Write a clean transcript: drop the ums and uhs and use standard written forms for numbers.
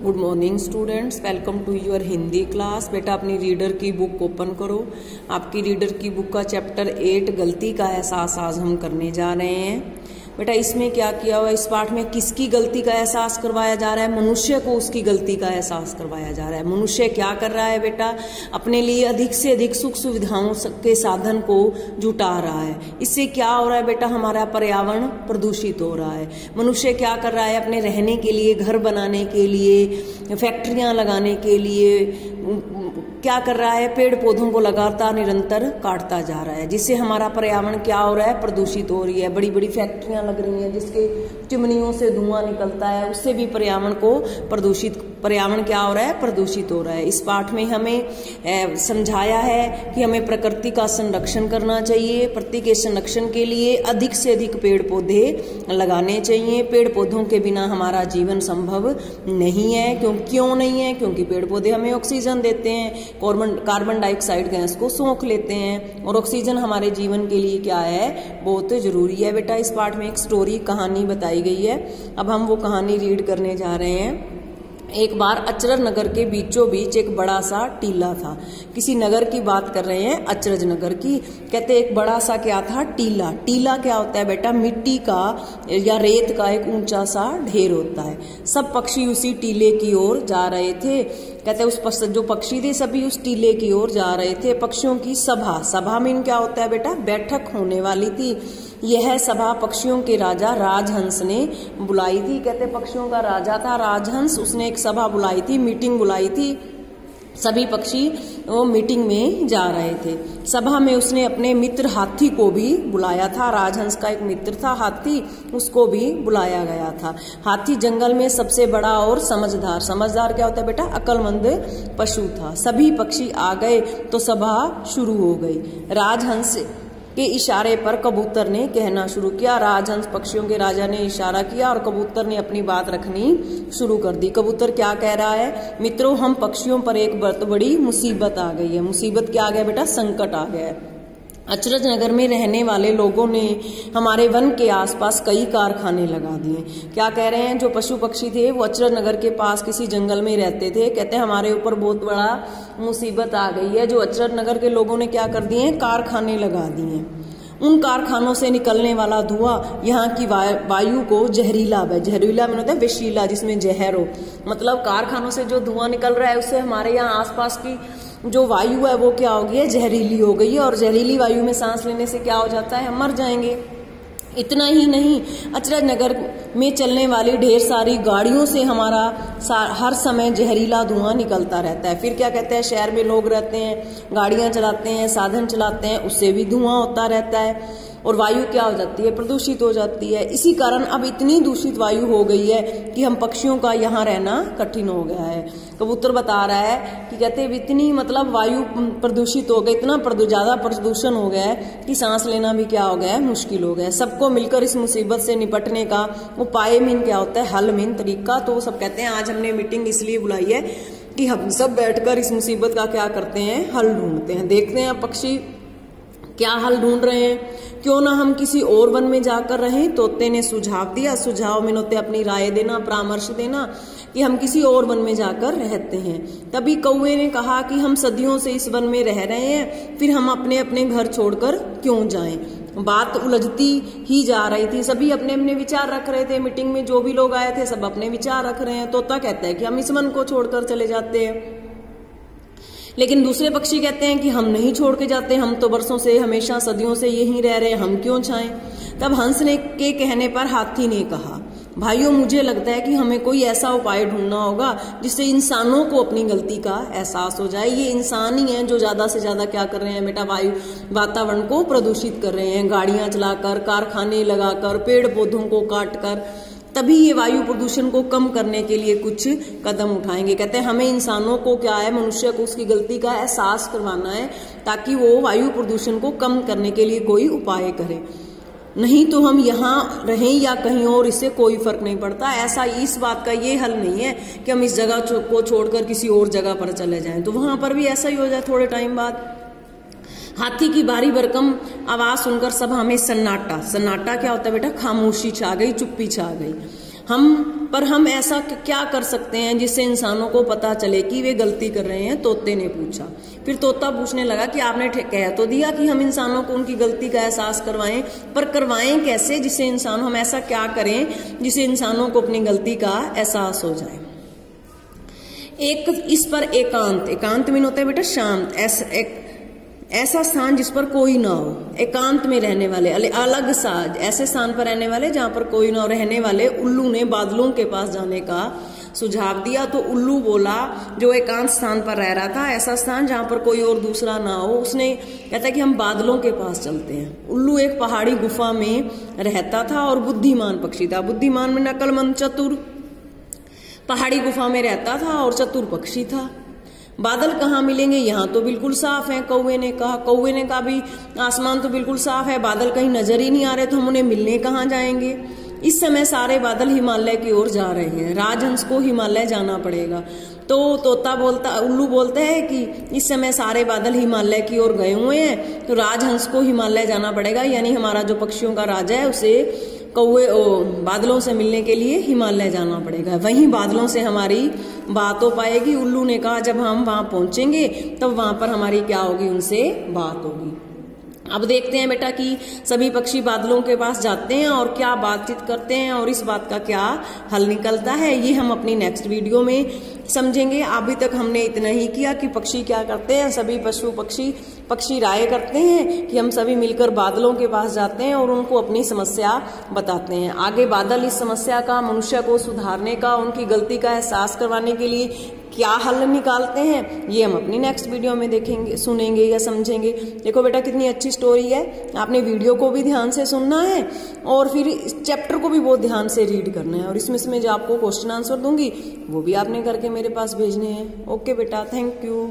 Good morning students, welcome to your Hindi class. बेटा अपनी reader की बुक ओपन करो। आपकी रीडर की बुक का चैप्टर 8 गलती का एहसास आज हम करने जा रहे हैं। बेटा इसमें क्या किया हुआ, इस पाठ में किसकी गलती का एहसास करवाया जा रहा है? मनुष्य को उसकी गलती का एहसास करवाया जा रहा है। मनुष्य क्या कर रहा है बेटा? अपने लिए अधिक से अधिक सुख सुविधाओं के साधन को जुटा रहा है। इससे क्या हो रहा है बेटा? हमारा पर्यावरण प्रदूषित हो रहा है। मनुष्य क्या कर रहा है? अपने रहने के लिए, घर बनाने के लिए, फैक्ट्रियां लगाने के लिए क्या कर रहा है? पेड़ पौधों को लगातार निरंतर काटता जा रहा है, जिससे हमारा पर्यावरण क्या हो रहा है? प्रदूषित हो रही है। बड़ी बड़ी फैक्ट्रियां लग रही हैं जिसके चिमनियों से धुआं निकलता है, उससे भी पर्यावरण क्या हो रहा है? प्रदूषित हो रहा है। इस पाठ में हमें समझाया है कि हमें प्रकृति का संरक्षण करना चाहिए। प्रकृति के संरक्षण के लिए अधिक से अधिक पेड़ पौधे लगाने चाहिए। पेड़ पौधों के बिना हमारा जीवन संभव नहीं है। क्यों नहीं है? क्योंकि पेड़ पौधे हमें ऑक्सीजन देते हैं, कार्बन डाइऑक्साइड गैस को सोख लेते हैं, और ऑक्सीजन हमारे जीवन के लिए क्या है? बहुत जरूरी है। बेटा इस पाठ में एक स्टोरी, कहानी बताई गई है। अब हम वो कहानी रीड करने जा रहे हैं। एक बार अचरज नगर के बीचों बीच एक बड़ा सा टीला था। किसी नगर की बात कर रहे हैं, अचरज नगर की। कहते एक बड़ा सा क्या था? टीला। टीला क्या होता है बेटा? मिट्टी का या रेत का एक ऊंचा सा ढेर होता है। सब पक्षी उसी टीले की ओर जा रहे थे। कहते जो पक्षी थे सभी उस टीले की ओर जा रहे थे। पक्षियों की सभा में क्या होता है बेटा? बैठक होने वाली थी। यह सभा पक्षियों के राजा राजहंस ने बुलाई थी। कहते पक्षियों का राजा था राजहंस, उसने एक सभा बुलाई थी, मीटिंग बुलाई थी। सभी पक्षी वो मीटिंग में जा रहे थे। सभा में उसने अपने मित्र हाथी को भी बुलाया था। राजहंस का एक मित्र था हाथी, उसको भी बुलाया गया था। हाथी जंगल में सबसे बड़ा और समझदार क्या होता है बेटा? अक्लमंद पशु था। सभी पक्षी आ गए तो सभा शुरू हो गई। राजहंस के इशारे पर कबूतर ने कहना शुरू किया। राजहंस पक्षियों के राजा ने इशारा किया और कबूतर ने अपनी बात रखनी शुरू कर दी। कबूतर क्या कह रहा है? मित्रों, हम पक्षियों पर एक बहुत बड़ी मुसीबत आ गई है। मुसीबत क्या आ गया बेटा? संकट आ गया है। अचरज नगर में रहने वाले लोगों ने हमारे वन के आसपास कई कारखाने लगा दिए। क्या कह रहे हैं? जो पशु पक्षी थे वो अचरज नगर के पास किसी जंगल में रहते थे। कहते हैं हमारे ऊपर बहुत बड़ा मुसीबत आ गई है। जो अचरज नगर के लोगों ने क्या कर दिए? कारखाने लगा दिए। उन कारखानों से निकलने वाला धुआं यहाँ की वायु को जहरीला में होता है विषीला, जिसमें जहर हो। मतलब कारखानों से जो धुआं निकल रहा है उससे हमारे यहाँ आसपास की जो वायु है वो क्या हो गई है? जहरीली हो गई है। और जहरीली वायु में सांस लेने से क्या हो जाता है? हम मर जाएंगे। इतना ही नहीं, अचरज नगर में चलने वाली ढेर सारी गाड़ियों से हमारा हर समय जहरीला धुआं निकलता रहता है। फिर क्या कहते हैं? शहर में लोग रहते हैं, गाड़ियां चलाते हैं, साधन चलाते हैं, उससे भी धुआं होता रहता है और वायु क्या हो जाती है? प्रदूषित हो जाती है। इसी कारण अब इतनी दूषित वायु हो गई है कि हम पक्षियों का यहाँ रहना कठिन हो गया है। कबूतर बता रहा है कि कहते हैं इतनी मतलब वायु प्रदूषित हो गई, इतना ज्यादा प्रदूषण हो गया है कि सांस लेना भी क्या हो गया है? मुश्किल हो गया है। सबको मिलकर इस मुसीबत से निपटने का उपाय मीन क्या होता है? हल मीन तरीका। तो वो सब कहते हैं आज हमने मीटिंग इसलिए बुलाई है कि हम सब बैठकर इस मुसीबत का क्या करते हैं? हल ढूंढते हैं। देखते हैं पक्षी क्या हल ढूंढ रहे हैं। क्यों ना हम किसी और वन में जाकर रहें? तोते ने सुझाव दिया। सुझाव में होते अपनी राय देना, परामर्श देना कि हम किसी और वन में जाकर रहते हैं। तभी कौवे ने कहा कि हम सदियों से इस वन में रह रहे हैं, फिर हम अपने अपने घर छोड़कर क्यों जाएं? बात उलझती ही जा रही थी। सभी अपने अपने विचार रख रहे थे। मीटिंग में जो भी लोग आए थे सब अपने विचार रख रहे हैं। तोता कहता है कि हम इस वन को छोड़कर चले जाते हैं, लेकिन दूसरे पक्षी कहते हैं कि हम नहीं छोड़ के जाते, हम तो बरसों से, हमेशा, सदियों से यहीं रह रहे हैं, हम क्यों जाएं? तब हंस ने के कहने पर हाथी ने कहा, भाइयों मुझे लगता है कि हमें कोई ऐसा उपाय ढूंढना होगा जिससे इंसानों को अपनी गलती का एहसास हो जाए। ये इंसान ही हैं जो ज्यादा से ज्यादा क्या कर रहे हैं बेटा? वातावरण को प्रदूषित कर रहे हैं। गाड़ियां चलाकर, कारखाने लगाकर, पेड़ पौधों को काटकर। तभी ये वायु प्रदूषण को कम करने के लिए कुछ कदम उठाएंगे। कहते हैं हमें इंसानों को क्या है? मनुष्य को उसकी गलती का एहसास करवाना है ताकि वो वायु प्रदूषण को कम करने के लिए कोई उपाय करे। नहीं तो हम यहाँ रहें या कहीं और, इससे कोई फर्क नहीं पड़ता। ऐसा इस बात का ये हल नहीं है कि हम इस जगह को छोड़कर किसी और जगह पर चले जाएं, तो वहां पर भी ऐसा ही हो जाए थोड़े टाइम बाद। हाथी की भारी भरकम आवाज सुनकर सभा में सन्नाटा क्या होता है बेटा? खामोशी छा गई, चुप्पी छा गई। हम पर हम ऐसा क्या कर सकते हैं जिससे इंसानों को पता चले कि वे गलती कर रहे हैं, तोते ने पूछा। फिर तोता पूछने लगा कि आपने कह तो दिया कि हम इंसानों को उनकी गलती का एहसास करवाएं, पर करवाएं कैसे, जिससे इंसान, हम ऐसा क्या करें जिससे इंसानों को अपनी गलती का एहसास हो जाए। एक इस पर एकांत मीन होता है बेटा शांत, ऐसा स्थान जिस पर कोई ना हो, एकांत में रहने वाले, अलग सा, ऐसे स्थान पर रहने वाले जहां पर कोई ना हो, रहने वाले उल्लू ने बादलों के पास जाने का सुझाव दिया। तो उल्लू बोला, जो एकांत स्थान पर रह रहा था, ऐसा स्थान जहां पर कोई और दूसरा ना हो, उसने कहता कि हम बादलों के पास चलते हैं। उल्लू एक पहाड़ी गुफा में रहता था और बुद्धिमान पक्षी था। बुद्धिमान में अक्लमंद, चतुर, पहाड़ी गुफा में रहता था और चतुर पक्षी था। बादल कहाँ मिलेंगे, यहाँ तो बिल्कुल साफ है, कौवे ने कहा भी आसमान तो बिल्कुल साफ है, बादल कहीं नजर ही नहीं आ रहे, तो हम उन्हें मिलने कहाँ जाएंगे। इस समय सारे बादल हिमालय की ओर जा रहे हैं, राजहंस को हिमालय जाना पड़ेगा। तो उल्लू बोलता है कि इस समय सारे बादल हिमालय की ओर गए हुए हैं, तो राजहंस को हिमालय जाना पड़ेगा, यानी हमारा जो पक्षियों का राजा है उसे बादलों से मिलने के लिए हिमालय जाना पड़ेगा, वहीं बादलों से हमारी बात हो पाएगी। उल्लू ने कहा जब हम वहां पहुंचेंगे तब वहां पर हमारी क्या होगी, उनसे बात होगी। अब देखते हैं बेटा कि सभी पक्षी बादलों के पास जाते हैं और क्या बातचीत करते हैं और इस बात का क्या हल निकलता है, ये हम अपनी नेक्स्ट वीडियो में समझेंगे। अभी तक हमने इतना ही किया कि पक्षी क्या करते हैं, सभी पशु पक्षी राय करते हैं कि हम सभी मिलकर बादलों के पास जाते हैं और उनको अपनी समस्या बताते हैं। आगे बादल इस समस्या का, मनुष्य को सुधारने का, उनकी गलती का एहसास करवाने के लिए क्या हल निकालते हैं, ये हम अपनी नेक्स्ट वीडियो में देखेंगे, सुनेंगे या समझेंगे। देखो बेटा कितनी अच्छी स्टोरी है, आपने वीडियो को भी ध्यान से सुनना है और फिर इस चैप्टर को भी बहुत ध्यान से रीड करना है, और इसमें जो आपको क्वेश्चन आंसर दूंगी वो भी आपने करके मेरे पास भेजने हैं। ओके बेटा, थैंक यू।